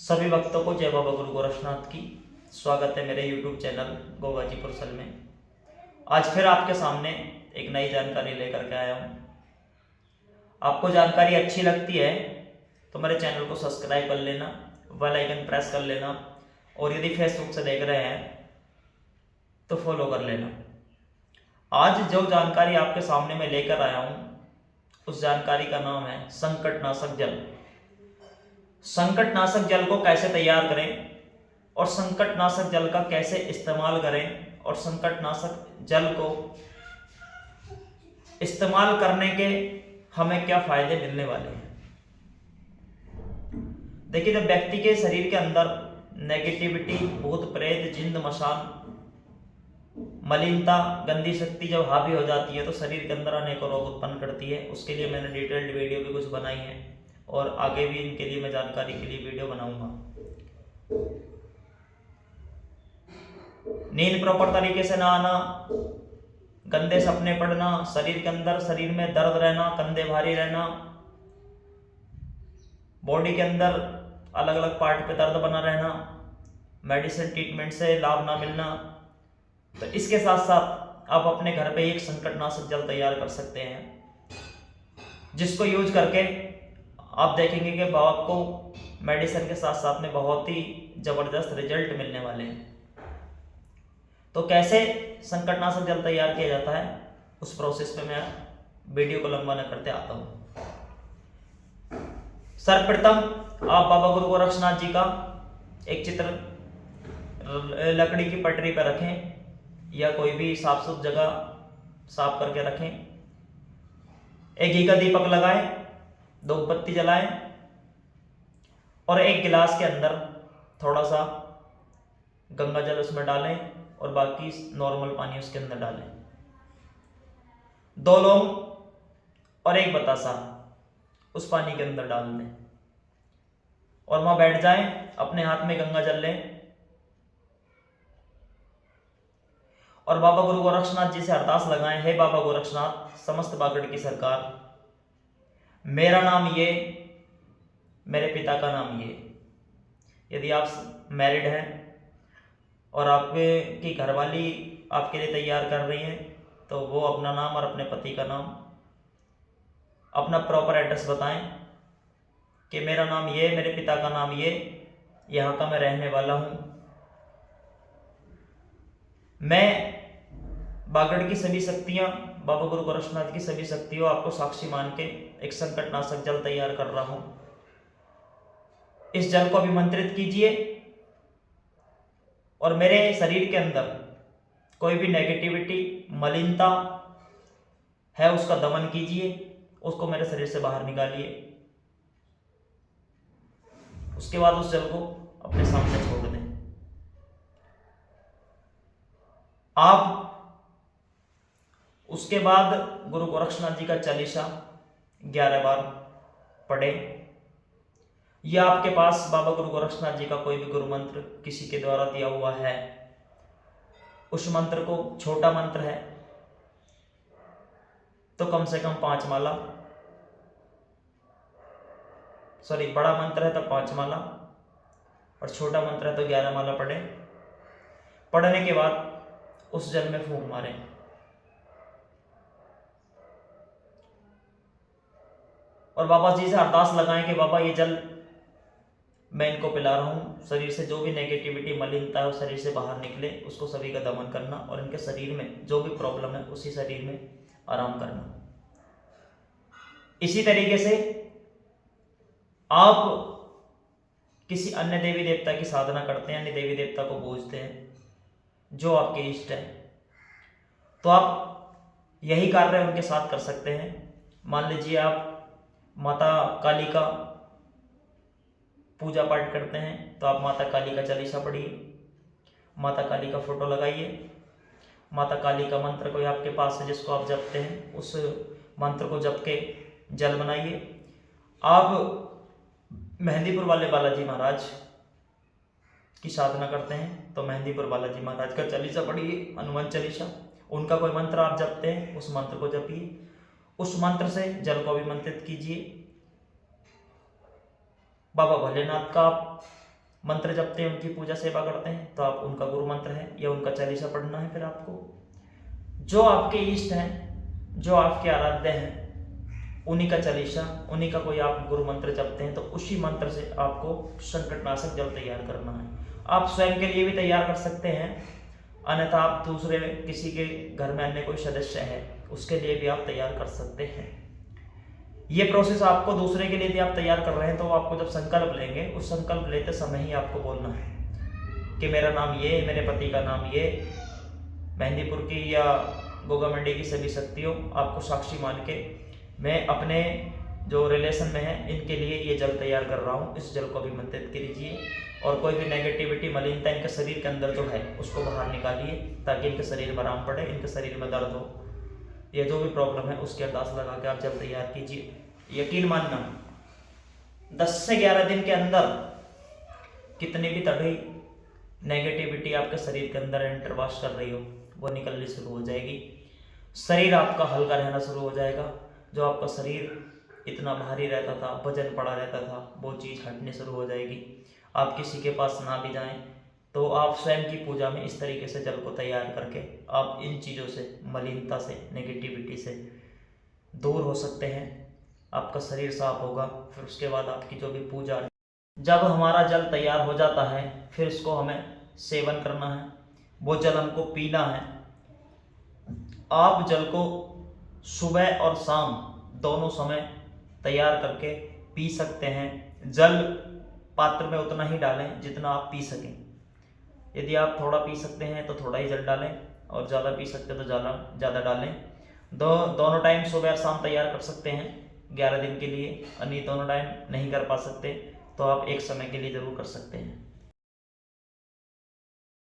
सभी भक्तों को जय बाबा गुरु गोरक्षनाथ की। स्वागत है मेरे YouTube चैनल गो गाजीपुर सल में। आज फिर आपके सामने एक नई जानकारी लेकर के आया हूँ। आपको जानकारी अच्छी लगती है तो मेरे चैनल को सब्सक्राइब कर लेना, बेल आइकन प्रेस कर लेना, और यदि फेसबुक से देख रहे हैं तो फॉलो कर लेना। आज जो जानकारी आपके सामने मैं लेकर आया हूँ उस जानकारी का नाम है संकटनाशक जल। संकटनाशक जल को कैसे तैयार करें और संकटनाशक जल का कैसे इस्तेमाल करें, और संकटनाशक जल को इस्तेमाल करने के हमें क्या फायदे मिलने वाले हैं। देखिए, जब व्यक्ति के शरीर के अंदर नेगेटिविटी, भूत प्रेत, जिन्न मसान, मलिनता, गंदी शक्ति जब हावी हो जाती है तो शरीर के अंदर अनेकों रोग उत्पन्न करती है। उसके लिए मैंने डिटेल्ड वीडियो भी कुछ बनाई है और आगे भी इनके लिए मैं जानकारी के लिए वीडियो बनाऊंगा। नींद प्रॉपर तरीके से ना आना, गंदे सपने पड़ना, शरीर के अंदर शरीर में दर्द रहना, कंधे भारी रहना, बॉडी के अंदर अलग अलग पार्ट पे दर्द बना रहना, मेडिसिन ट्रीटमेंट से लाभ ना मिलना, तो इसके साथ साथ आप अपने घर पे एक संकटनाशक जल तैयार कर सकते हैं, जिसको यूज करके आप देखेंगे कि आपको मेडिसिन के साथ साथ में बहुत ही जबरदस्त रिजल्ट मिलने वाले हैं। तो कैसे संकटनाशक जल तैयार किया जाता है उस प्रोसेस पे मैं वीडियो को लंबा न करते आता हूँ। सर्वप्रथम आप बाबा गुरु गोरक्षनाथ जी का एक चित्र लकड़ी की पटरी पर रखें या कोई भी साफ सुथरी जगह साफ करके रखें। एक घी का दीपक लगाएं, 2 बत्ती जलाएं और एक गिलास के अंदर थोड़ा सा गंगा जल उसमें डालें और बाकी नॉर्मल पानी उसके अंदर डालें। 2 लौंग और 1 बतासा उस पानी के अंदर डाल दें और वहां बैठ जाएं। अपने हाथ में गंगा जल लें और बाबा गुरु गोरक्षनाथ जी से अरदास लगाएं, हे बाबा गोरक्षनाथ, समस्त बागड़ की सरकार, मेरा नाम ये, मेरे पिता का नाम ये। यदि आप मैरिड हैं और आपकी घरवाली आपके लिए तैयार कर रही है तो वो अपना नाम और अपने पति का नाम, अपना प्रॉपर एड्रेस बताएं कि मेरा नाम ये, मेरे पिता का नाम ये, यहाँ का मैं रहने वाला हूँ। मैं बागड़ की सभी शक्तियाँ, बाबा गुरु गोरक्षनाथ की सभी शक्तियों आपको साक्षी मान के एक संकटनाशक जल तैयार कर रहा हूँ। इस जल को अभिमंत्रित कीजिए और मेरे शरीर के अंदर कोई भी नेगेटिविटी, मलिनता है उसका दमन कीजिए, उसको मेरे शरीर से बाहर निकालिए। उसके बाद उस जल को अपने सामने छोड़ दें। आप उसके बाद गुरु गोरक्षनाथ जी का चालीसा 11 बार पढ़े, या आपके पास बाबा गुरु गोरक्षनाथ जी का कोई भी गुरु मंत्र किसी के द्वारा दिया हुआ है, उस मंत्र को, छोटा मंत्र है तो कम से कम 5 माला, सॉरी बड़ा मंत्र है तो 5 माला और छोटा मंत्र है तो 11 माला पढ़े। पढ़ने के बाद उस जल में फूंक मारें और बाबा जी से अरदास लगाएं कि बाबा ये जल मैं इनको पिला रहा हूँ, शरीर से जो भी नेगेटिविटी, मलिनता है वो शरीर से बाहर निकले, उसको सभी का दमन करना और इनके शरीर में जो भी प्रॉब्लम है उसी शरीर में आराम करना। इसी तरीके से आप किसी अन्य देवी देवता की साधना करते हैं, अन्य देवी देवता को पूजते हैं जो आपके इष्ट है, तो आप यही कार्य उनके साथ कर सकते हैं। मान लीजिए आप माता काली का पूजा पाठ करते हैं तो आप माता काली का चालीसा पढ़िए, माता काली का फोटो लगाइए, माता काली का मंत्र कोई आपके पास है जिसको आप जपते हैं, उस मंत्र को जप के जल बनाइए। आप मेहंदीपुर वाले बालाजी महाराज की साधना करते हैं तो मेहंदीपुर बालाजी महाराज का चालीसा पढ़िए, हनुमान चालीसा। उनका कोई मंत्र आप जपते हैं उस मंत्र को जपिए, उस मंत्र से जल को अभिमंत्रित कीजिए। बाबा भोलेनाथ का आप मंत्र जपते हैं, उनकी पूजा सेवा करते हैं, तो आप उनका गुरु मंत्र है या उनका चालीसा पढ़ना है। फिर आपको जो आपके इष्ट हैं, जो आपके आराध्य हैं, उन्हीं का चालीसा, उन्हीं का कोई आप गुरु मंत्र जपते हैं, तो उसी मंत्र से आपको संकटनाशक जल तैयार करना है। आप स्वयं के लिए भी तैयार कर सकते हैं, अन्यथा आप दूसरे किसी के घर में अन्य कोई सदस्य है उसके लिए भी आप तैयार कर सकते हैं। ये प्रोसेस आपको दूसरे के लिए भी आप तैयार कर रहे हैं, तो आपको जब संकल्प लेंगे, उस संकल्प लेते समय ही आपको बोलना है कि मेरा नाम ये, मेरे पति का नाम ये, मेहंदीपुर की या गोगा मंडी की सभी शक्तियों आपको साक्षी मान के मैं अपने जो रिलेशन में है इनके लिए ये जल तैयार कर रहा हूँ, इस जल को अभिमंत्रित कीजिए और कोई भी नेगेटिविटी, मलिनता इनके शरीर के अंदर जो है उसको बाहर निकालिए, ताकि इनके शरीर में आराम पड़े, इनके शरीर में दर्द हो, ये जो भी प्रॉब्लम है उसके अरदास लगा के आप जल तैयार कीजिए। यकीन मानना 10 से 11 दिन के अंदर कितनी भी तगड़ी नेगेटिविटी आपके शरीर के अंदर एंटरवास कर रही हो वो निकलनी शुरू हो जाएगी। शरीर आपका हल्का रहना शुरू हो जाएगा। जो आपका शरीर इतना भारी रहता था, वजन पड़ा रहता था, वो चीज़ हटने शुरू हो जाएगी। आप किसी के पास ना भी जाएं तो आप स्वयं की पूजा में इस तरीके से जल को तैयार करके आप इन चीज़ों से, मलिनता से, नेगेटिविटी से दूर हो सकते हैं। आपका शरीर साफ होगा। फिर उसके बाद आपकी जो भी पूजा, जब हमारा जल तैयार हो जाता है फिर इसको हमें सेवन करना है, वो जल हमको पीना है। आप जल को सुबह और शाम दोनों समय तैयार करके पी सकते हैं। जल पात्र में उतना ही डालें जितना आप पी सकें। यदि आप थोड़ा पी सकते हैं तो थोड़ा ही जल डालें और ज़्यादा पी सकते हैं तो ज़्यादा डालें। दोनों टाइम सुबह और शाम तैयार कर सकते हैं 11 दिन के लिए। अन्य दोनों टाइम नहीं कर पा सकते तो आप एक समय के लिए ज़रूर कर सकते हैं।